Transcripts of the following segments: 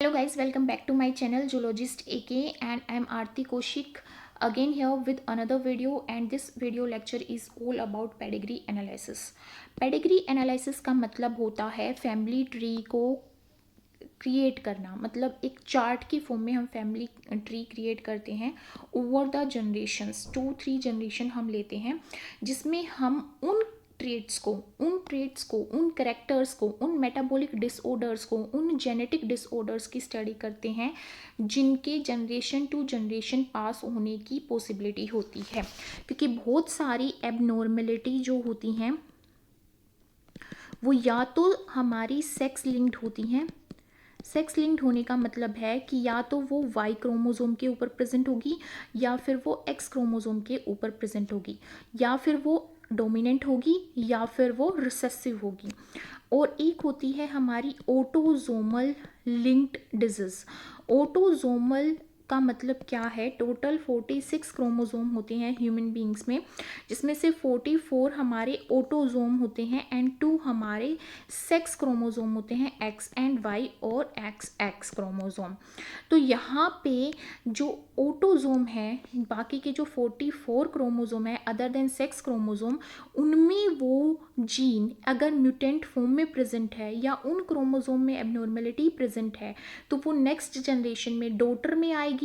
Hello guys, welcome back to my channel Zoologist AK and I am Aarti Kaushik again here with another video, and this video lecture is all about pedigree analysis. Pedigree analysis का मतलब होता है family tree को create करना, मतलब एक chart की form में हम फैमिली ट्री क्रिएट करते हैं ओवर द जनरेशंस, 2-3 जनरेशन हम लेते हैं, जिसमें हम उन ट्रेट्स को, उन करेक्टर्स को, उन मेटाबॉलिक डिसऑर्डर्स को, उन जेनेटिक डिसऑर्डर्स की स्टडी करते हैं जिनके जनरेशन टू जनरेशन पास होने की पॉसिबिलिटी होती है। क्योंकि बहुत सारी एबनॉर्मेलिटी जो होती हैं वो या तो हमारी सेक्स लिंक्ड होती हैं। सेक्स लिंक्ड होने का मतलब है कि या तो वो वाई क्रोमोसोम के ऊपर प्रेजेंट होगी, या फिर वो एक्स क्रोमोसोम के ऊपर प्रेजेंट होगी, या फिर वो डोमिनेंट होगी, या फिर वो रिसेसिव होगी। और एक होती है हमारी ऑटोजोमल लिंक्ड डिजीज। ऑटोजोमल का मतलब क्या है? टोटल 46 क्रोमोसोम होते हैं ह्यूमन बींग्स में, जिसमें से 44 हमारे ऑटोजोम होते हैं एंड 2 हमारे सेक्स क्रोमोसोम होते हैं, एक्स एंड वाई और एक्स एक्स क्रोमोसोम। तो यहाँ पे जो ऑटोजोम है, बाकी के जो 44 क्रोमोसोम है अदर देन सेक्स क्रोमोसोम, उनमें वो जीन अगर म्यूटेंट फॉर्म में प्रेजेंट है या उन क्रोमोसोम में एबनॉर्मेलिटी प्रेजेंट है तो वो नेक्स्ट जनरेशन में डॉटर में आएगी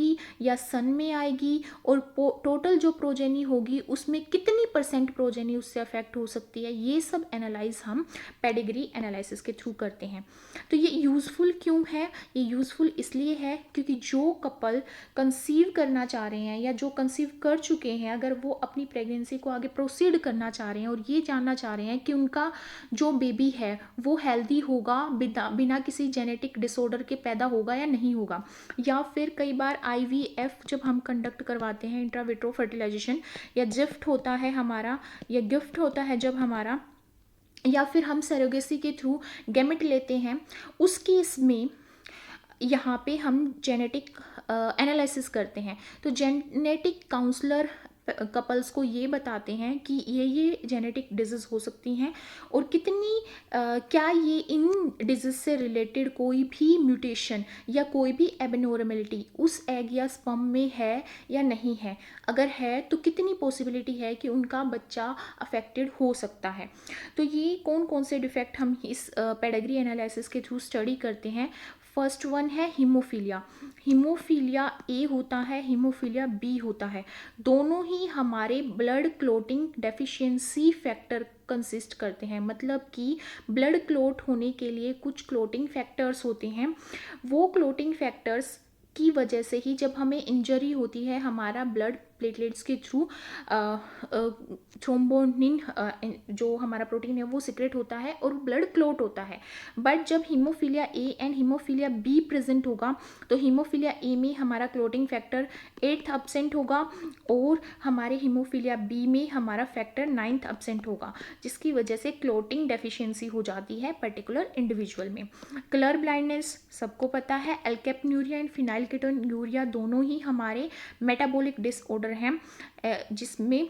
या सन में आएगी, और टोटल जो प्रोजेनी होगी उसमें कितनी % प्रोजेनी उससे अफेक्ट हो सकती है, ये सब एनालाइज हम पेडिग्री एनालिसिस के थ्रू करते हैं। तो ये यूज़फुल क्यों है? ये यूज़फुल इसलिए है क्योंकि जो कपल कंसीव करना चाह रहे हैं या जो कंसीव कर चुके हैं, अगर वो अपनी प्रेगनेंसी को आगे प्रोसीड करना चाह रहे हैं और ये जानना चाह रहे हैं कि उनका जो बेबी है वो हेल्दी होगा, बिना किसी जेनेटिक डिसऑर्डर के पैदा होगा या नहीं होगा, या फिर कई बार IVF जब हम कंडक्ट करवाते हैं, इंट्राविट्रो फर्टिलाइजेशन, या गिफ्ट होता है हमारा, या गिफ्ट होता है जब हमारा, या फिर हम सरोगेसी के थ्रू गैमेट लेते हैं, उस केस में यहाँ पे हम जेनेटिक एनालिसिस करते हैं। तो जेनेटिक काउंसलर कपल्स को ये बताते हैं कि ये जेनेटिक डिजीज़ हो सकती हैं और कितनी क्या ये इन डिजीज़ से रिलेटेड कोई भी म्यूटेशन या कोई भी एबनॉर्मेलिटी उस एग या स्पर्म में है या नहीं है। अगर है तो कितनी पॉसिबिलिटी है कि उनका बच्चा अफेक्टेड हो सकता है। तो ये कौन कौन से डिफेक्ट हम इस पेडिग्री एनालिसिस के थ्रू स्टडी करते हैं। फर्स्ट वन है हीमोफीलिया। हीमोफीलिया ए होता है, हीमोफीलिया बी होता है। दोनों ही हमारे blood clotting deficiency factor consist करते हैं, मतलब कि ब्लड क्लोट होने के लिए कुछ क्लोटिंग फैक्टर्स होते हैं। वो क्लोटिंग फैक्टर्स की वजह से ही जब हमें इंजरी होती है, हमारा ब्लड प्लेटलेट्स के थ्रू थ्रोम्बोनिन जो हमारा प्रोटीन है वो सिक्रेट होता है और ब्लड क्लोट होता है। बट जब haemophilia A and haemophilia be present होगा तो हीमोफीलिया ए में हमारा क्लोटिंग फैक्टर 8th एब्सेंट होगा और हमारे हीमोफीलिया बी में हमारा फैक्टर 9th एब्सेंट होगा, जिसकी वजह से क्लोटिंग डेफिशिएंसी हो जाती है पर्टिकुलर इंडिविजुअल में। कलर ब्लाइंडनेस सबको पता है। एल्केप्न्यूरिया एंड फिनाइलकेटोन्यूरिया दोनों ही हमारे मेटाबॉलिक डिसऑर्डर हैं जिसमें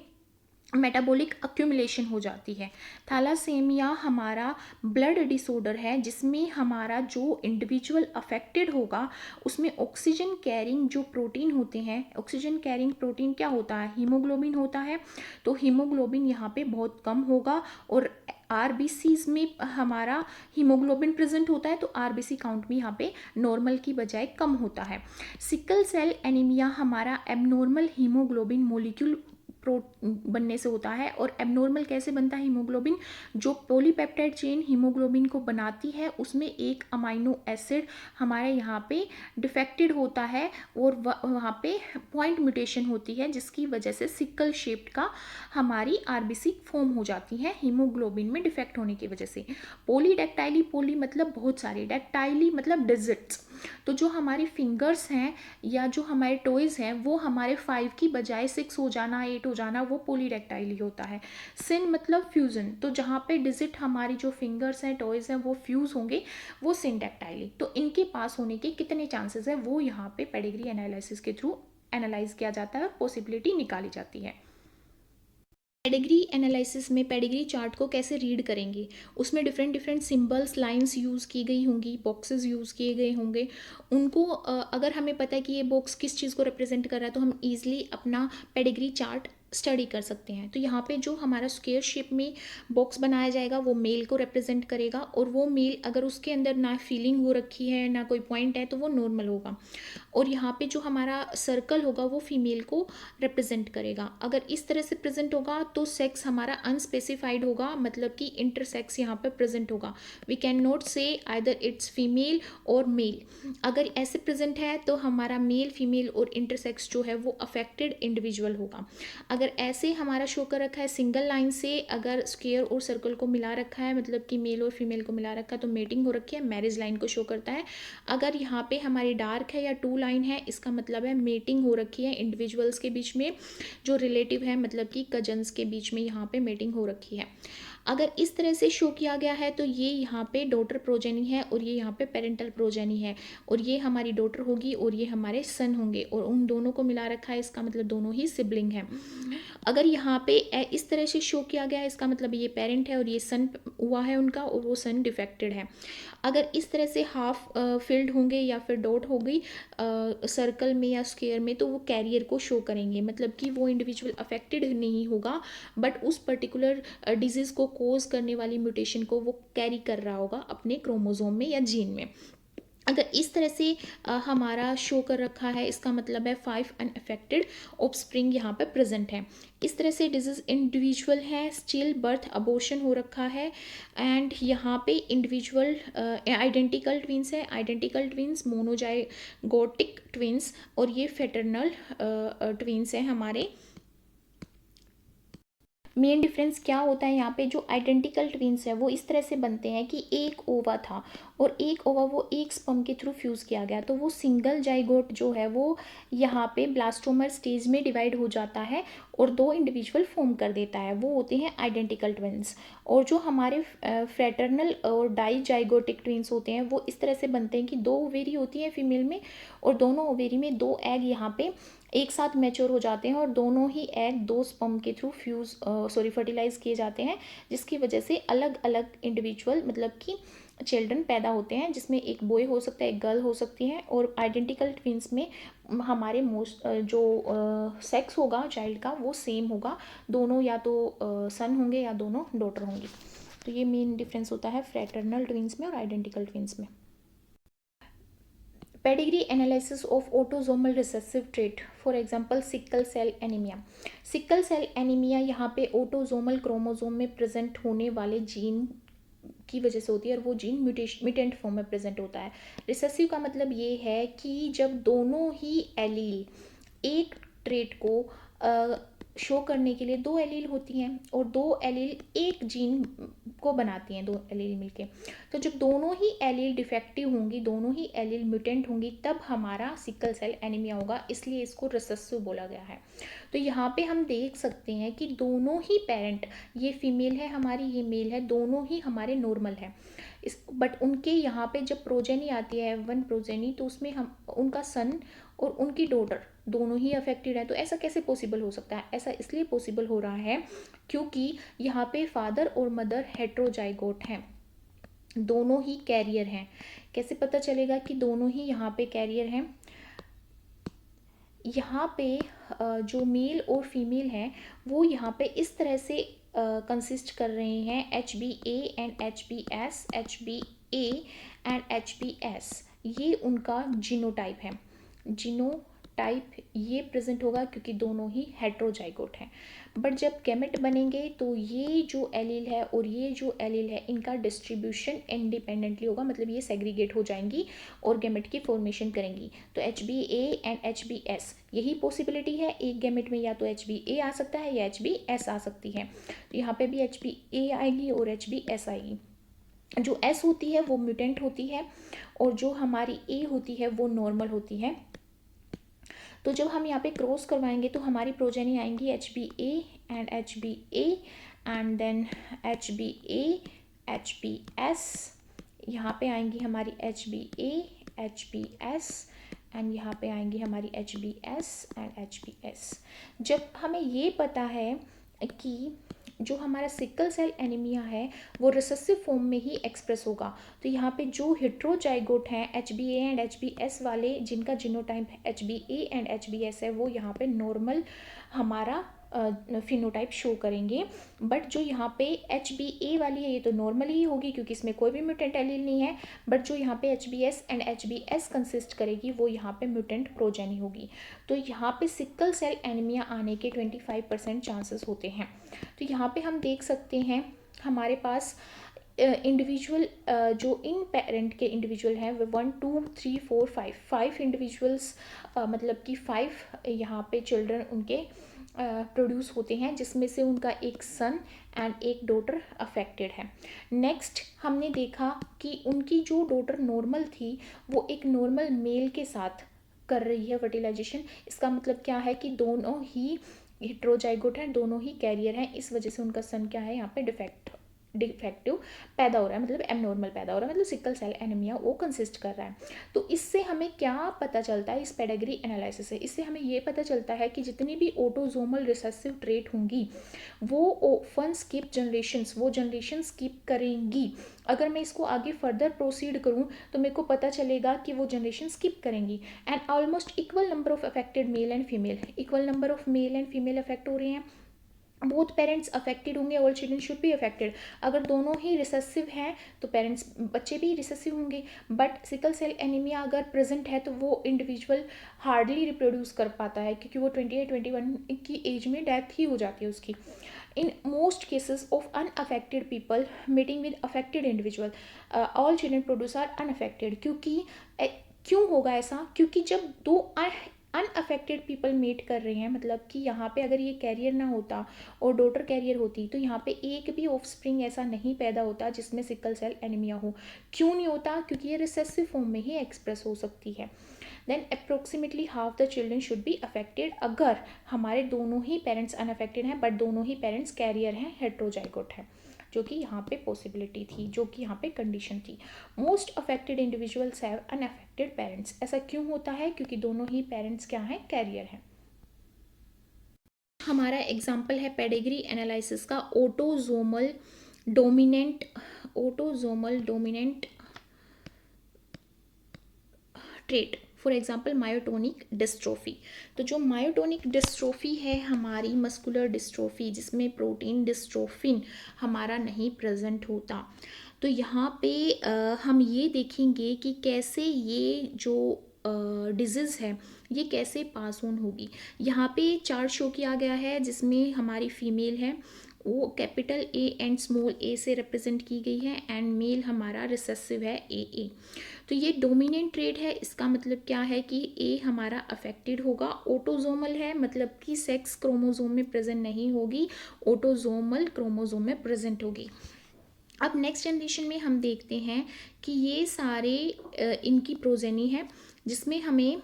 मेटाबॉलिक अक्यूमुलेशन हो जाती है। थैलासेमिया हमारा ब्लड डिसऑर्डर है जिसमें हमारा जो इंडिविजुअल अफेक्टेड होगा उसमें ऑक्सीजन कैरिंग जो प्रोटीन होते हैं, ऑक्सीजन कैरिंग प्रोटीन क्या होता है? हीमोग्लोबिन होता है। तो हीमोग्लोबिन यहाँ पे बहुत कम होगा और RBCs में हमारा हीमोग्लोबिन प्रेजेंट होता है, तो RBC काउंट भी यहाँ पे नॉर्मल की बजाय कम होता है। सिकल सेल एनीमिया हमारा एबनॉर्मल हीमोग्लोबिन मोलिक्यूल बनने से होता है। और एबनॉर्मल कैसे बनता है हीमोग्लोबिन? जो पॉलीपेप्टाइड चेन हीमोग्लोबिन को बनाती है उसमें एक अमाइनो एसिड हमारे यहाँ पे डिफेक्टेड होता है और वहाँ पे पॉइंट म्यूटेशन होती है, जिसकी वजह से सिकल शेप्ड का हमारी RBC फॉर्म हो जाती है हीमोग्लोबिन में डिफेक्ट होने की वजह से। पॉलीडेक्टाइली, पॉली मतलब बहुत सारी, डेक्टाइली मतलब डिजिट्स। तो जो हमारी फिंगर्स हैं या जो हमारे टॉयज हैं वो हमारे 5 की बजाय 6 हो जाना, 8 हो जाना, वो पॉलीडेक्टाइली होता है। सिन मतलब फ्यूजन, तो जहाँ पे डिजिट हमारी जो फिंगर्स हैं, टॉयज हैं, वो फ्यूज होंगे, वो सिनडेक्टाइली। तो इनके पास होने के कितने चांसेस है वो यहाँ पे पेडिग्री एनालिसिस के थ्रू एनालाइज किया जाता है और पॉसिबिलिटी निकाली जाती है। पेडिग्री एनालिसिस में पेडिग्री चार्ट को कैसे रीड करेंगे, उसमें different different symbols, lines use की गई होंगी, बॉक्सेस यूज़ किए गए होंगे। उनको अगर हमें पता है कि ये बॉक्स किस चीज़ को रिप्रेजेंट कर रहा है तो हम ईजिली अपना पेडिग्री चार्ट स्टडी कर सकते हैं। तो यहाँ पे जो हमारा स्क्वायर शेप में बॉक्स बनाया जाएगा वो मेल को रिप्रेजेंट करेगा, और वो मेल अगर उसके अंदर ना फीलिंग हो रखी है ना कोई पॉइंट है तो वो नॉर्मल होगा। और यहाँ पे जो हमारा सर्कल होगा वो फीमेल को रिप्रेजेंट करेगा। अगर इस तरह से प्रेजेंट होगा तो सेक्स हमारा अनस्पेसिफाइड होगा, मतलब कि इंटरसेक्स यहाँ पे प्रेजेंट होगा। वी कैन नॉट से आइदर इट्स फीमेल और मेल। अगर ऐसे प्रेजेंट है तो हमारा मेल, फीमेल और इंटरसेक्स जो है वो अफेक्टेड इंडिविजुअल होगा। अगर ऐसे हमारा शो कर रखा है सिंगल लाइन से, अगर स्क्वायर और सर्कल को मिला रखा है, मतलब कि मेल और फीमेल को मिला रखा है, तो मेटिंग हो रखी है, मैरिज लाइन को शो करता है। अगर यहाँ पे हमारी डार्क है या टू लाइन है, इसका मतलब है मेटिंग हो रखी है इंडिविजुअल्स के बीच में, जो रिलेटिव है, मतलब कि कजन्स के बीच में यहाँ पे मेटिंग हो रखी है। अगर इस तरह से शो किया गया है तो ये यहाँ पे डॉटर प्रोजेनी है और ये यहाँ पे पेरेंटल प्रोजेनी है, और ये हमारी डॉटर होगी और ये हमारे सन होंगे, और उन दोनों को मिला रखा है, इसका मतलब दोनों ही सिबलिंग हैं। अगर यहाँ पे इस तरह से शो किया गया है, इसका मतलब ये पेरेंट है और ये सन हुआ है उनका, और वो सन डिफेक्टेड है। अगर इस तरह से हाफ फिल्ड होंगे या फिर डॉट हो गई सर्कल में या स्क्वायर में, तो वो कैरियर को शो करेंगे, मतलब कि वो इंडिविजुअल अफेक्टेड नहीं होगा, बट उस पर्टिकुलर डिजीज़ को कोज करने वाली म्यूटेशन को वो कैरी कर रहा होगा अपने क्रोमोसोम में या जीन में। अगर इस तरह से हमारा शो कर रखा है, इसका मतलब है 5 अनअफेक्टेड ऑफस्प्रिंग यहाँ पे प्रेजेंट है। इस तरह से डिजीज इंडिविजुअल है, स्टिल बर्थ अबॉर्शन हो रखा है, एंड यहाँ पे इंडिविजुअल आइडेंटिकल ट्विंस है, आइडेंटिकल ट्विंस, मोनोजाइगोटिक ट्विंस, और ये फेटर्नल ट्विंस है हमारे। मेन डिफरेंस क्या होता है यहाँ पे, जो आइडेंटिकल ट्विंस है वो इस तरह से बनते हैं कि एक ओवा था और एक ओवा वो एक स्पर्म के थ्रू फ्यूज़ किया गया, तो वो सिंगल जाइगोट जो है वो यहाँ पे ब्लास्टोमर स्टेज में डिवाइड हो जाता है और दो इंडिविजुअल फॉर्म कर देता है, वो होते हैं आइडेंटिकल ट्विंस। और जो हमारे फ्रेटर्नल और डाइजाइगोटिक ट्विंस होते हैं वो इस तरह से बनते हैं कि दो ओवेरी होती है फीमेल में, और दोनों ओवेरी में दो एग यहाँ पे एक साथ मैच्योर हो जाते हैं, और दोनों ही एग दो स्पर्म के थ्रू फर्टिलाइज किए जाते हैं, जिसकी वजह से अलग अलग इंडिविजुअल, मतलब कि चिल्ड्रन पैदा होते हैं, जिसमें एक बॉय हो सकता है, एक गर्ल हो सकती है। और आइडेंटिकल ट्विंस में हमारे मोस्ट जो सेक्स होगा चाइल्ड का वो सेम होगा, दोनों या तो सन होंगे या दोनों डॉटर होंगी। तो ये मेन डिफरेंस होता है फ्रेटर्नल ट्विंस में और आइडेंटिकल ट्विंस में। Pedigree analysis of autosomal recessive trait, for example sickle cell anaemia. Sickle cell anaemia यहाँ पे ऑटोजोमल क्रोमोसोम में प्रेजेंट होने वाले जीन की वजह से होती है, और वो जीन म्यूटेंट फॉर्म में प्रेजेंट होता है। रिसेसिव का मतलब ये है कि जब दोनों ही एलील एक ट्रेट को शो करने के लिए दो एलील होती हैं, और दो एलील एक जीन को बनाती हैं, दो एलील मिलके। तो जब दोनों ही एलील डिफेक्टिव होंगी, दोनों ही एलील म्यूटेंट होंगी, तब हमारा सिकल सेल एनीमिया होगा, इसलिए इसको रिसेसिव बोला गया है। तो यहाँ पे हम देख सकते हैं कि दोनों ही पेरेंट, ये फीमेल है हमारी, ये मेल है, दोनों ही हमारे नॉर्मल है। बट उनके यहाँ पे जब प्रोजेनी आती है, वन प्रोजेनी, तो उसमें हम उनका सन और उनकी डॉटर दोनों ही अफेक्टेड है। तो ऐसा कैसे पॉसिबल हो सकता है? ऐसा इसलिए पॉसिबल हो रहा है क्योंकि यहाँ पे फादर और मदर हेट्रोजाइगोट हैं, दोनों ही कैरियर हैं। कैसे पता चलेगा कि दोनों ही यहाँ पे कैरियर हैं? यहाँ पे जो मेल और फीमेल हैं वो यहाँ पे इस तरह से कंसिस्ट कर रहे हैं, HbA and HbS, HbA and HbS, ये उनका जीनोटाइप है। जीनोटाइप ये प्रेजेंट होगा क्योंकि दोनों ही हेट्रोजाइगोट हैं। बट जब गैमेट बनेंगे तो ये जो एलील है और ये जो एलील है, इनका डिस्ट्रीब्यूशन इंडिपेंडेंटली होगा, मतलब ये सेग्रीगेट हो जाएंगी और गैमेट की फॉर्मेशन करेंगी। तो HbA एंड HbS यही पॉसिबिलिटी है, एक गैमेट में या तो HbA आ सकता है या HbS आ सकती है। तो यहाँ पे भी HbA आएगी और HbS आएगी। जो S होती है वो म्यूटेंट होती है, और जो हमारी A होती है वो नॉर्मल होती है। तो जब हम यहाँ पे क्रॉस करवाएंगे तो हमारी प्रोजेनी आएंगी HbA and HbA and then HbA HbS, यहाँ पे आएंगी हमारी HbA HbS एंड यहाँ पे आएंगी हमारी HbS एंड HbS। जब हमें ये पता है कि जो हमारा सिकल सेल एनीमिया है वो रिसेसिव फॉर्म में ही एक्सप्रेस होगा। तो यहाँ पे जो हेट्रोजाइगोट हैं HbA एंड HbS वाले, जिनका जीनोटाइप HbA एंड HbS है, वो यहाँ पे नॉर्मल हमारा फिनोटाइप शो करेंगे। बट जो यहाँ पे HbA वाली है ये तो नॉर्मल ही होगी क्योंकि इसमें कोई भी म्यूटेंट एलील नहीं है। बट जो यहाँ पे HbS एंड HbS कंसिस्ट करेगी वो यहाँ पे म्यूटेंट प्रोजेनी होगी। तो यहाँ पे सिकल सेल एनीमिया आने के 25% चांसेस होते हैं। तो यहाँ पे हम देख सकते हैं हमारे पास इंडिविजुअल जो इन पेरेंट के इंडिविजुअल हैं वो 1 2 3 4 5 इंडिविजुअल्स, मतलब कि 5 यहाँ पे चिल्ड्रन उनके प्रोड्यूस होते हैं, जिसमें से उनका एक सन एंड एक डॉटर अफेक्टेड है। नेक्स्ट हमने देखा कि उनकी जो डॉटर नॉर्मल थी वो एक नॉर्मल मेल के साथ कर रही है फर्टिलाइजेशन। इसका मतलब क्या है कि दोनों ही हेट्रोजाइगोट हैं, दोनों ही कैरियर हैं, इस वजह से उनका सन क्या है यहाँ पे डिफेक्टिव पैदा हो रहा है, मतलब एबनॉर्मल पैदा हो रहा है, मतलब सिकल सेल एनीमिया वो कंसिस्ट कर रहा है। तो इससे हमें क्या पता चलता है इस पेडिग्री एनालिसिस से? इससे हमें ये पता चलता है कि जितनी भी ऑटोजोमल रिसेसिव ट्रेट होंगी वो फन स्किप जनरेशन्स, वो जनरेशन स्किप करेंगी। अगर मैं इसको आगे फर्दर प्रोसीड करूँ तो मेरे को पता चलेगा कि वो जनरेशन स्किप करेंगी। And almost equal number of affected male and female, equal number of male and female affect हो रहे हैं। बोथ पेरेंट्स अफेक्टेड होंगे, all children should be affected. अगर दोनों ही रिसेसिव हैं तो पेरेंट्स बच्चे भी रिसेसिव होंगे। बट सिकल सेल एनीमिया अगर प्रेजेंट है तो वो इंडिविजुअल हार्डली रिप्रोड्यूस कर पाता है क्योंकि वो 28-21 की एज में डेथ ही हो जाती है उसकी। In most cases of unaffected people meeting with affected individual, all children produce are unaffected. क्यों होगा ऐसा? क्योंकि जब दो अनअफेक्टेड पीपल मेट कर रहे हैं, मतलब कि यहाँ पे अगर ये कैरियर ना होता और डॉटर कैरियर होती तो यहाँ पे एक भी ऑफस्प्रिंग ऐसा नहीं पैदा होता जिसमें सिकल सेल एनीमिया हो। क्यों नहीं होता? क्योंकि ये रिसेसिव फॉर्म में ही एक्सप्रेस हो सकती है। Then approximately half the children should be affected अगर हमारे दोनों ही पेरेंट्स अनअफेक्टेड हैं बट दोनों ही पेरेंट्स कैरियर हैं, हेट्रोजाइगोट है, जो कि यहाँ पे पॉसिबिलिटी थी, जो कि यहाँ पे कंडीशन थी। Most affected individuals have unaffected parents. ऐसा क्यों होता है? क्योंकि दोनों ही पेरेंट्स क्या हैं? कैरियर हैं। हमारा एग्जाम्पल है पेडिग्री एनालिसिस का autosomal dominant trait, for example myotonic dystrophy. तो जो मायोटोनिक डिस्ट्रोफी है हमारी मस्कुलर डिस्ट्रोफी, जिसमें प्रोटीन डिस्ट्रोफिन हमारा नहीं प्रेजेंट होता। तो यहाँ पे हम ये देखेंगे कि कैसे ये जो डिजीज़ है ये कैसे पास ऑन होगी। यहाँ पे चार्ट शो किया गया है जिसमें हमारी फीमेल है वो कैपिटल ए एंड स्मॉल ए से रिप्रेजेंट की गई है एंड मेल हमारा रिसेसिव है ए। तो ये डोमिनेंट ट्रेट है, इसका मतलब क्या है कि ए हमारा अफेक्टेड होगा। ऑटोजोमल है मतलब कि सेक्स क्रोमोजोम में प्रेजेंट नहीं होगी, ऑटोजोमल क्रोमोजोम में प्रेजेंट होगी। अब नेक्स्ट जनरेशन में हम देखते हैं कि ये सारे इनकी प्रोजेनी है, जिसमें हमें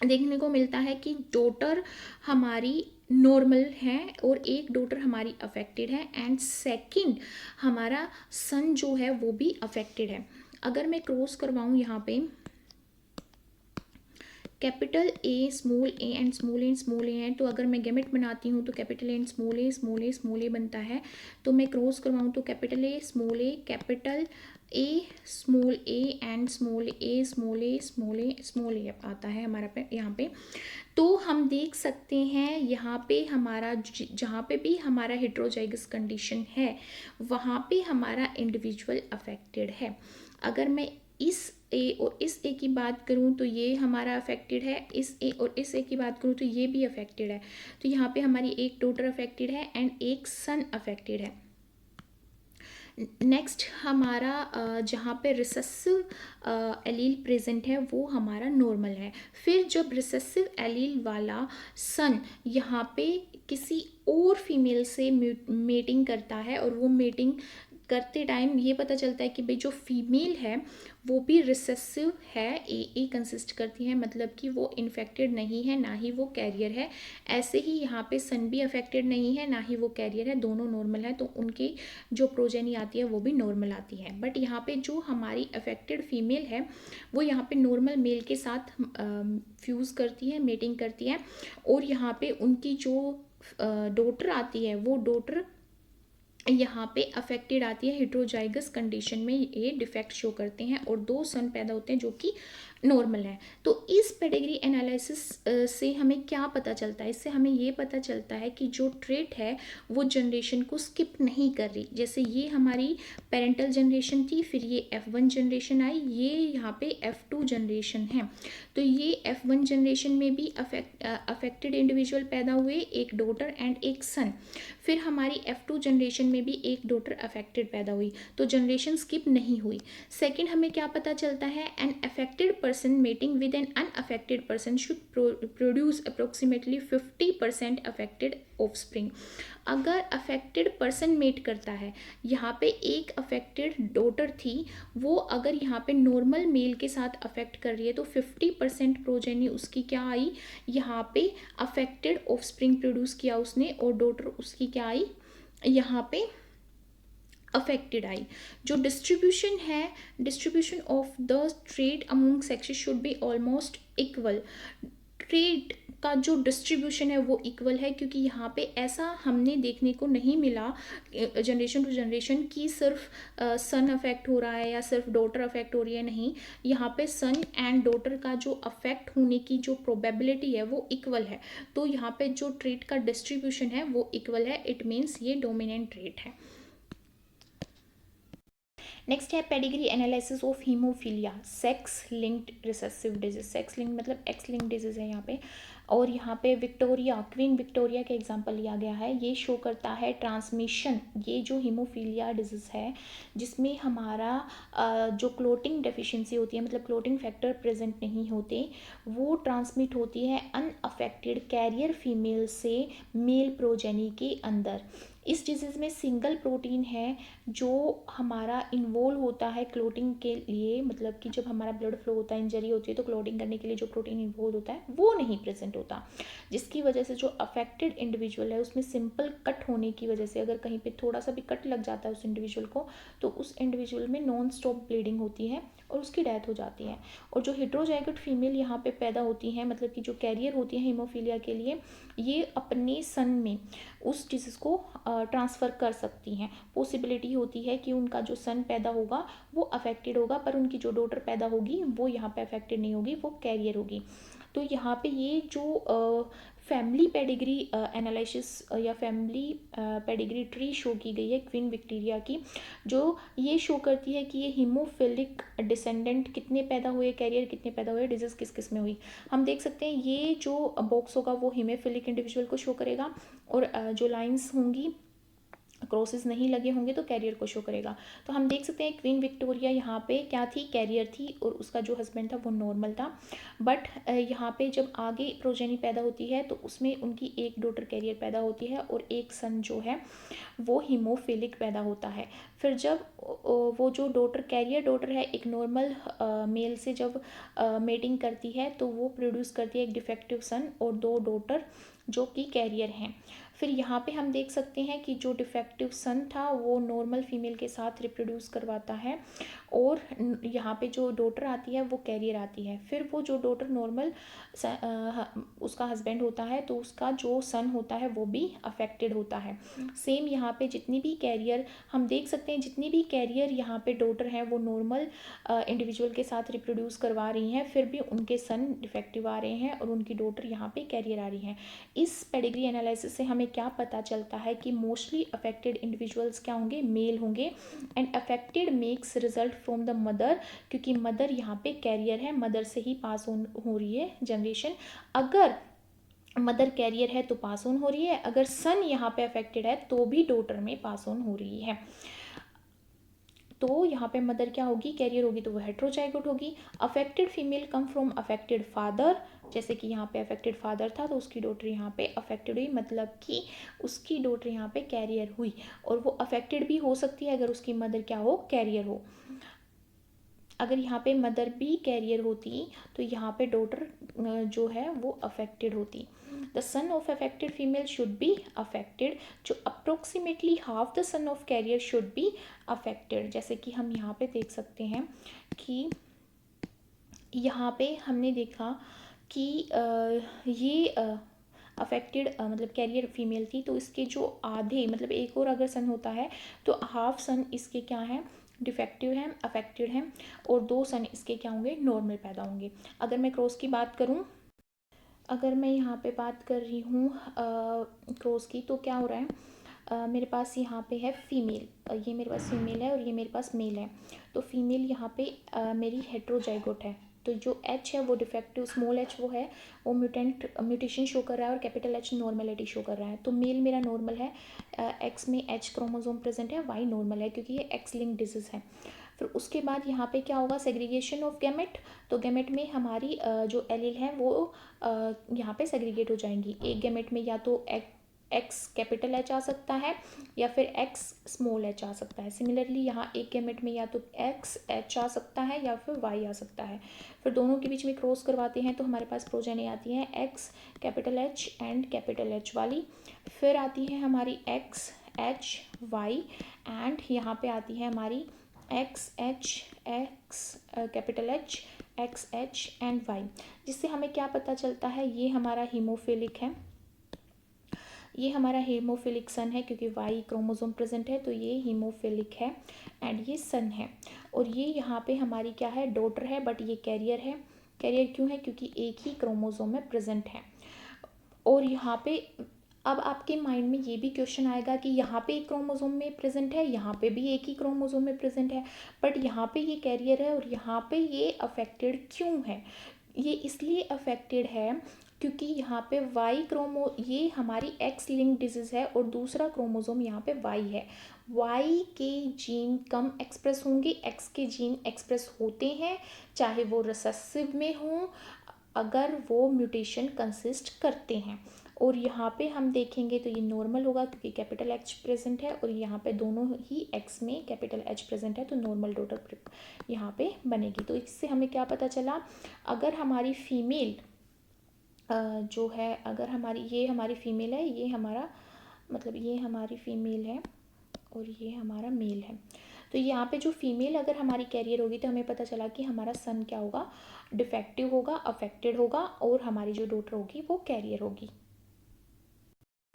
देखने को मिलता है कि डॉटर हमारी नॉर्मल है और एक डॉटर हमारी अफेक्टेड है एंड सेकंड हमारा सन जो है वो भी अफेक्टेड है। अगर मैं क्रॉस करवाऊँ यहाँ पे capital A small A and small A है, तो अगर मैं गैमेट बनाती हूँ तो capital A and small A बनता है। तो मैं क्रॉस करवाऊँ तो capital A capital A small A and small A आता है हमारा पे यहाँ पे। तो हम देख सकते हैं यहाँ पे हमारा जहाँ पे भी हमारा हेट्रोजाइगस कंडीशन है वहाँ पे हमारा इंडिविजुअल अफेक्टेड है। अगर मैं इस ए और इस ए की बात करूँ तो ये हमारा अफेक्टेड है, इस ए और इस ए की बात करूँ तो ये भी अफेक्टेड है। तो यहाँ पे हमारी एक डॉटर अफेक्टेड है एंड एक सन अफेक्टेड है। नेक्स्ट हमारा जहाँ पे रिसेसिव एलील प्रेजेंट है वो हमारा नॉर्मल है। फिर जब रिसेसिव एलील वाला सन यहाँ पे किसी और फीमेल से मेटिंग करता है और वो मेटिंग करते टाइम ये पता चलता है कि भाई जो फीमेल है वो भी रिसेसिव है, ए कंसिस्ट करती है, मतलब कि वो इन्फेक्टेड नहीं है ना ही वो कैरियर है। ऐसे ही यहाँ पे सन भी अफेक्टेड नहीं है ना ही वो कैरियर है, दोनों नॉर्मल है, तो उनकी जो प्रोजेनी आती है वो भी नॉर्मल आती है। बट यहाँ पे जो हमारी अफेक्टेड फीमेल है वो यहाँ पे नॉर्मल मेल के साथ फ्यूज़ करती है, मेटिंग करती है और यहाँ पे उनकी जो डॉटर आती है वो डॉटर यहाँ पे अफेक्टेड आती है, हेट्रोजाइगस कंडीशन में ये डिफेक्ट शो करते हैं और 2 सन पैदा होते हैं जो कि नॉर्मल है। तो इस पेडिग्री एनालिसिस से हमें क्या पता चलता है, इससे हमें ये पता चलता है कि जो ट्रेट है वो जनरेशन को स्किप नहीं कर रही। जैसे ये हमारी पेरेंटल जनरेशन थी, फिर ये F1 जनरेशन आई, ये यहाँ पे F2 जनरेशन है। तो ये F1 जनरेशन में भी अफेक्टेड इंडिविजुअल पैदा हुए, एक डॉटर एंड एक सन। फिर हमारी F2 जनरेशन में भी एक डॉटर अफेक्टेड पैदा हुई, तो जनरेशन स्किप नहीं हुई। सेकंड, हमें क्या पता चलता है, an affected person mating with an unaffected person should produce approximately 50% affected offspring. अगर अफेक्टेड पर्सन मेट करता है, यहाँ पे एक अफेक्टेड डॉटर थी, वो अगर यहाँ पे नॉर्मल मेल के साथ अफेक्ट कर रही है तो 50% प्रोजेनी उसकी क्या आई, यहाँ पे अफेक्टेड ऑफस्प्रिंग प्रोड्यूस किया उसने, और डॉटर उसकी क्या आई, यहाँ पे अफेक्टेड आई। जो डिस्ट्रीब्यूशन है, distribution of the trade among sexes should be almost equal. Trade का जो डिस्ट्रीब्यूशन है वो इक्वल है, क्योंकि यहाँ पे ऐसा हमने देखने को नहीं मिला जनरेशन टू जनरेशन कि सिर्फ सन अफेक्ट हो रहा है या सिर्फ डॉटर अफेक्ट हो रही है। नहीं, यहाँ पे सन एंड डॉटर का जो अफेक्ट होने की जो प्रोबेबिलिटी है वो इक्वल है। तो यहाँ पे जो ट्रेड का डिस्ट्रीब्यूशन है वो इक्वल है, इट मीन्स ये डोमिनेंट ट्रेड है। नेक्स्ट है pedigree analysis of haemophilia sex linked recessive disease. Sex linked मतलब एक्स लिंक्ड डिजीज है यहाँ पे। और यहाँ पे विक्टोरिया, क्वीन विक्टोरिया का एग्जांपल लिया गया है। ये शो करता है ट्रांसमिशन, ये जो हीमोफीलिया डिजीज है जिसमें हमारा जो क्लोटिंग डेफिशिएंसी होती है, मतलब क्लोटिंग फैक्टर प्रेजेंट नहीं होते, वो ट्रांसमिट होती है अनअफेक्टेड कैरियर फीमेल से मेल प्रोजेनी के अंदर। इस डिजीज़ में सिंगल प्रोटीन है जो हमारा इन्वॉल्व होता है क्लोटिंग के लिए, मतलब कि जब हमारा ब्लड फ्लो होता है, इंजरी होती है, तो क्लोटिंग करने के लिए जो प्रोटीन इन्वॉल्व होता है वो नहीं प्रेजेंट होता, जिसकी वजह से जो अफेक्टेड इंडिविजुअल है उसमें सिंपल कट होने की वजह से, अगर कहीं पे थोड़ा सा भी कट लग जाता है उस इंडिविजुअल को, तो उस इंडिविजुअल में नॉन स्टॉप ब्लीडिंग होती है और उसकी डेथ हो जाती है। और जो हेट्रोजाइगोट फीमेल यहाँ पे पैदा होती हैं, मतलब कि जो कैरियर होती है हीमोफीलिया के लिए, ये अपने सन में उस डिजीज़ को ट्रांसफ़र कर सकती हैं। पॉसिबिलिटी होती है कि उनका जो सन पैदा होगा वो अफेक्टेड होगा, पर उनकी जो डॉटर पैदा होगी वो यहाँ पे अफेक्टेड नहीं होगी, वो कैरियर होगी। तो यहाँ पे ये जो फैमिली पेडिग्री एनालिसिस या फैमिली पेडिग्री ट्री शो की गई है क्वीन विक्टोरिया की, जो ये शो करती है कि ये हीमोफिलिक डिसेंडेंट कितने पैदा हुए, कैरियर कितने पैदा हुए, डिजीज़ किस किस में हुई। हम देख सकते हैं ये जो बॉक्स होगा वो हीमोफिलिक इंडिविजुअल को शो करेगा, और जो लाइंस होंगी, क्रॉसेस नहीं लगे होंगे तो कैरियर को शो करेगा। तो हम देख सकते हैं क्वीन विक्टोरिया यहाँ पे क्या थी, कैरियर थी, और उसका जो हस्बैंड था वो नॉर्मल था। बट यहाँ पे जब आगे प्रोजेनी पैदा होती है तो उसमें उनकी एक डॉटर कैरियर पैदा होती है और एक सन जो है वो हीमोफिलिक पैदा होता है। फिर जब वो जो डॉटर कैरियर डॉटर है एक नॉर्मल मेल से जब मेटिंग करती है तो वो प्रोड्यूस करती है एक डिफेक्टिव सन और 2 डॉटर जो कि कैरियर हैं। फिर यहाँ पे हम देख सकते हैं कि जो डिफेक्टिव सन था वो नॉर्मल फीमेल के साथ रिप्रोड्यूस करवाता है, और यहाँ पे जो डॉटर आती है वो कैरियर आती है। फिर वो जो डॉटर नॉर्मल उसका हस्बैंड होता है तो उसका जो सन होता है वो भी अफेक्टेड होता है। सेम यहाँ पे जितनी भी कैरियर हम देख सकते हैं, जितनी भी कैरियर यहाँ पे डॉटर हैं वो नॉर्मल इंडिविजुअल के साथ रिप्रोड्यूस करवा रही हैं, फिर भी उनके सन डिफेक्टिव आ रहे हैं और उनकी डॉटर यहाँ पे कैरियर आ रही हैं। इस पेडिग्री एनालिसिस से हमें क्या पता चलता है कि मोस्टली अफेक्टेड इंडिविजुअल्स क्या होंगे, मेल होंगे, and affected makes result from the mother, क्योंकि मदर यहाँ पे कैरियर है, मदर से ही पास ऑन हो रही है जनरेशन। अगर मदर कैरियर है तो पास ऑन हो रही है, अगर सन यहाँ पे अफेक्टेड है तो भी डॉटर में पास ऑन हो रही है। तो यहाँ पे मदर क्या होगी, कैरियर होगी, तो वो हेट्रोजाइगोट होगी। Affected female come from affected father, जैसे कि यहाँ पे अफेक्टेड फादर था तो उसकी डॉटर यहाँ पे अफेक्टेड हुई, मतलब कि उसकी डॉटर यहाँ पे कैरियर हुई, और वो अफेक्टेड भी हो सकती है अगर उसकी मदर क्या हो, कैरियर हो। अगर यहाँ पे मदर भी कैरियर होती तो यहाँ पे डॉटर जो है वो अफेक्टेड होती। The son of affected female should be affected, जो approximately half the son of carrier should be affected. जैसे कि हम यहाँ पे देख सकते हैं कि यहाँ पे हमने देखा कि ये अफेक्टेड मतलब कैरियर फीमेल थी, तो इसके जो आधे मतलब एक और अगर सन होता है तो हाफ सन इसके क्या है, डिफेक्टिव हैं, अफेक्टेड हैं, और 2 सन इसके क्या होंगे, नॉर्मल पैदा होंगे। अगर मैं क्रॉस की बात करूँ, अगर मैं यहाँ पे बात कर रही हूँ क्रॉस की, तो क्या हो रहा है, मेरे पास यहाँ पे है फीमेल, ये मेरे पास फीमेल है और ये मेरे पास मेल है। तो फीमेल यहाँ पे मेरी हेट्रोजाइगोट है, तो जो एच है वो डिफेक्टिव, स्मॉल एच वो है, वो म्यूटेशन शो कर रहा है, और कैपिटल एच नॉर्मेलिटी शो कर रहा है। तो मेल मेरा नॉर्मल है, एक्स में एच क्रोमोसोम प्रेजेंट है, वाई नॉर्मल है क्योंकि ये एक्स लिंक डिजीज है। फिर उसके बाद यहाँ पे क्या होगा, सेग्रीगेशन ऑफ गैमेट। तो गैमेट में हमारी जो एलील है वो यहाँ पे सेग्रीगेट हो जाएंगी। एक गैमेट में या तो एक्स कैपिटल एच आ सकता है या फिर एक्स स्मॉल एच आ सकता है। सिमिलरली यहाँ एक गैमेट में या तो एक्स एच आ सकता है या फिर वाई आ सकता है। फिर दोनों के बीच में क्रॉस करवाते हैं तो हमारे पास प्रोजेनी आती है x capital H and capital H वाली। फिर आती है हमारी एक्स एच वाई, एंड यहाँ पे आती है हमारी X H X capital H X H and Y, जिससे हमें क्या पता चलता है, ये हमारा हीमोफिलिक है, ये हमारा हीमोफिलिक सन है क्योंकि वाई क्रोमोसोम प्रेजेंट है, तो ये हीमोफिलिक है एंड ये सन है। और ये यहाँ पे हमारी क्या है, डॉटर है, बट ये कैरियर है। कैरियर क्यों है, क्योंकि एक ही क्रोमोसोम में प्रेजेंट है। और यहाँ पे अब आपके माइंड में ये भी क्वेश्चन आएगा कि यहाँ पे एक क्रोमोसोम में प्रेजेंट है, यहाँ पे भी एक ही क्रोमोसोम में प्रेजेंट है, बट यहाँ पे ये कैरियर है और यहाँ पे ये अफेक्टेड क्यों है। ये इसलिए अफेक्टेड है क्योंकि यहाँ पे ये हमारी एक्स लिंक डिजीज है और दूसरा क्रोमोसोम यहाँ पे वाई है। वाई के जीन कम एक्सप्रेस होंगे, एक्स के जीन एक्सप्रेस होते हैं, चाहे वो रिसेसिव में हो, अगर वो म्यूटेशन कंसिस्ट करते हैं। और यहाँ पे हम देखेंगे तो ये नॉर्मल होगा क्योंकि कैपिटल एच प्रेजेंट है, और यहाँ पे दोनों ही एक्स में कैपिटल एच प्रेजेंट है, तो नॉर्मल डॉटर यहाँ पे बनेगी। तो इससे हमें क्या पता चला, अगर हमारी फीमेल जो है, अगर ये हमारी फीमेल है, ये हमारा मतलब ये हमारी फीमेल है और ये हमारा मेल है, तो यहाँ पे जो फीमेल अगर हमारी कैरियर होगी तो हमें पता चला कि हमारा सन क्या होगा, डिफेक्टिव होगा, अफेक्टेड होगा, और हमारी जो डॉटर होगी वो कैरियर होगी।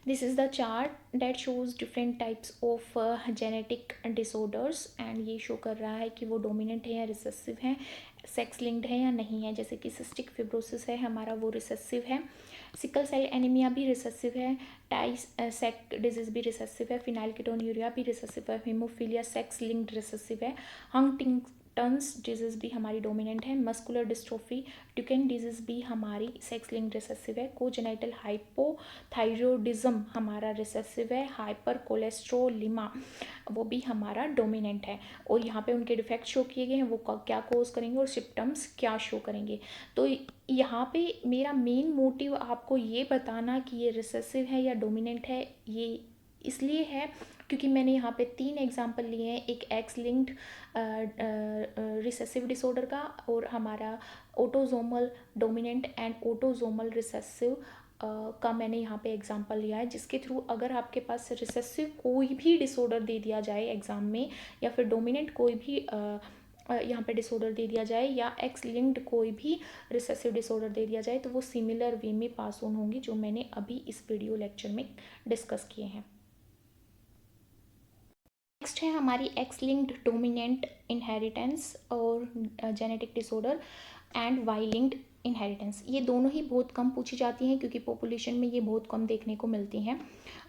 This is the chart that shows different types of genetic disorders, and ये शो कर रहा है कि वो डोमिनेंट है या रिसेसिव है, सेक्स लिंक्ड है या नहीं है। जैसे कि सिस्टिक फिब्रोसिस है हमारा, वो रिसेसिव है। सिकल सेल एनीमिया भी रिसेसिव है। टाई सेक डिजीज भी रिसेसिव है। फिनाइलकेटोन्यूरिया भी रिसेसिव है। हीमोफीलिया सेक्स लिंक्ड रिसेसिव है। हंटिंगटन्स डिजीज भी हमारी डोमिनेंट है। मस्कुलर डिस्ट्रोफी ड्यूकेन डिजीज भी हमारी सेक्स लिंक्ड रिसेसिव है। कोजेनाइटल हाइपोथायरॉयडिज्म हमारा रिसेसिव है। हाइपर कोलेस्ट्रोलिमा वो भी हमारा डोमिनेंट है। और यहाँ पे उनके डिफेक्ट शो किए गए हैं, वो क्या कोज करेंगे और सिम्टम्स क्या शो करेंगे। तो यहाँ पे मेरा मेन मोटिव आपको ये बताना कि ये रिसेसिव है या डोमिनेंट है, ये इसलिए है क्योंकि मैंने यहाँ पे 3 एग्जाम्पल लिए हैं, एक एक्स लिंक्ड रिसेसिव डिसऑर्डर का, और हमारा autosomal dominant and autosomal recessive का मैंने यहाँ पे एग्जांपल लिया है, जिसके थ्रू अगर आपके पास रिसेसिव कोई भी डिसऑर्डर दे दिया जाए एग्ज़ाम में, या फिर डोमिनेंट कोई भी यहाँ पे डिसऑर्डर दे दिया जाए, या एक्स लिंक्ड कोई भी रिसेसिव डिसऑर्डर दे दिया जाए, तो वो सिमिलर वे में पास ऑन होंगी, जो मैंने अभी इस वीडियो लेक्चर में डिस्कस किए हैं। नेक्स्ट है हमारी एक्स लिंक्ड डोमिनेंट इनहेरिटेंस और genetic disorder and Y linked inheritance. ये दोनों ही बहुत कम पूछी जाती हैं क्योंकि पॉपुलेशन में ये बहुत कम देखने को मिलती हैं,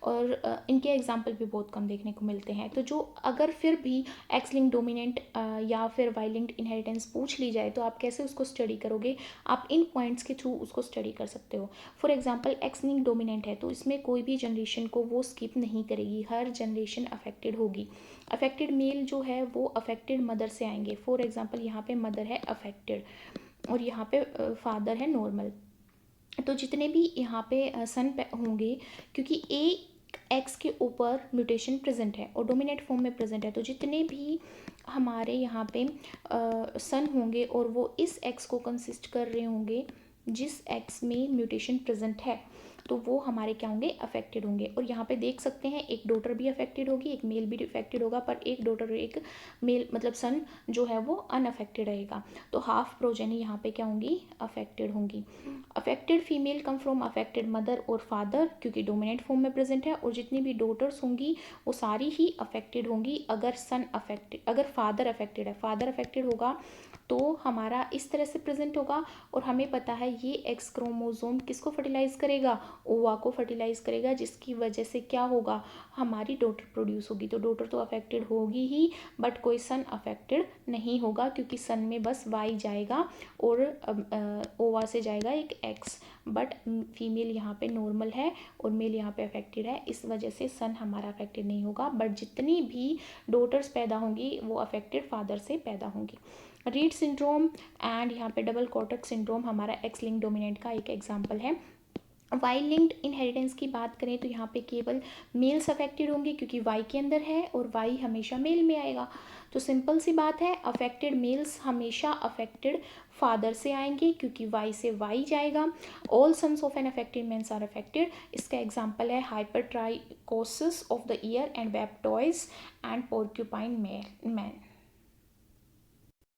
और इनके एग्जाम्पल भी बहुत कम देखने को मिलते हैं। तो जो अगर फिर भी एक्स लिंक्ड डोमिनेंट या फिर वाई लिंक्ड इनहेरिटेंस पूछ ली जाए तो आप कैसे उसको स्टडी करोगे, आप इन पॉइंट्स के थ्रू उसको स्टडी कर सकते हो। For example x linked dominant है तो इसमें कोई भी जनरेशन को वो स्किप नहीं करेगी, हर जनरेशन अफेक्टेड होगी। अफेक्टेड मेल जो है वो अफेक्टेड मदर से आएंगे। फॉर एग्जाम्पल यहाँ पे मदर है अफेक्टेड और यहाँ पे फादर है नॉर्मल, तो जितने भी यहाँ पे सन होंगे, क्योंकि एक एक्स के ऊपर म्यूटेशन प्रेजेंट है और डोमिनेंट फॉर्म में प्रेजेंट है, तो जितने भी हमारे यहाँ पे सन होंगे और वो इस एक्स को कंसिस्ट कर रहे होंगे जिस एक्स में म्यूटेशन प्रेजेंट है। तो वो हमारे क्या होंगे, अफेक्टेड होंगे। और यहाँ पे देख सकते हैं एक डॉटर भी अफेक्टेड होगी, एक मेल भी अफेक्टेड होगा, पर एक डॉटर और एक मेल मतलब सन जो है वो अनअफेक्टेड रहेगा। तो हाफ प्रोजेनी यहाँ पे क्या होंगी, अफेक्टेड होंगी। Affected female come from affected mother और फादर, क्योंकि डोमिनेंट फॉर्म में प्रेजेंट है। और जितनी भी डॉटर्स होंगी वो सारी ही अफेक्टेड होंगी अगर सन अफेक्टेड, अगर फादर अफेक्टेड है, फादर अफेक्टेड होगा तो हमारा इस तरह से प्रेजेंट होगा। और हमें पता है ये एक्स क्रोमोसोम किसको फर्टिलाइज करेगा, ओवा को फर्टिलाइज करेगा, जिसकी वजह से क्या होगा, हमारी डॉटर प्रोड्यूस होगी। तो डॉटर तो अफेक्टेड होगी ही, बट कोई सन अफेक्टेड नहीं होगा, क्योंकि सन में बस वाई जाएगा और ओवा से जाएगा एक एक्स। बट फीमेल यहाँ पे नॉर्मल है और मेल यहाँ पे अफेक्टेड है, इस वजह से सन हमारा अफेक्टेड नहीं होगा। बट जितनी भी डॉटर्स पैदा होंगी वो अफेक्टेड फादर से पैदा होंगी। रीड सिंड्रोम एंड यहाँ पे डबल कॉर्टेक्स सिंड्रोम हमारा एक्स लिंक डोमिनेंट का एक एग्जाम्पल है। वाई लिंक्ड इनहेरिटेंस की बात करें तो यहाँ पे केवल मेल्स अफेक्टेड होंगे, क्योंकि वाई के अंदर है और वाई हमेशा मेल में आएगा। तो सिंपल सी बात है, अफेक्टेड मेल्स हमेशा अफेक्टेड फादर से आएंगे, क्योंकि वाई से वाई जाएगा। All sons of an affected mens are affected. इसका एग्जाम्पल है hypertrichosis of the ear and web toes and porcupine man.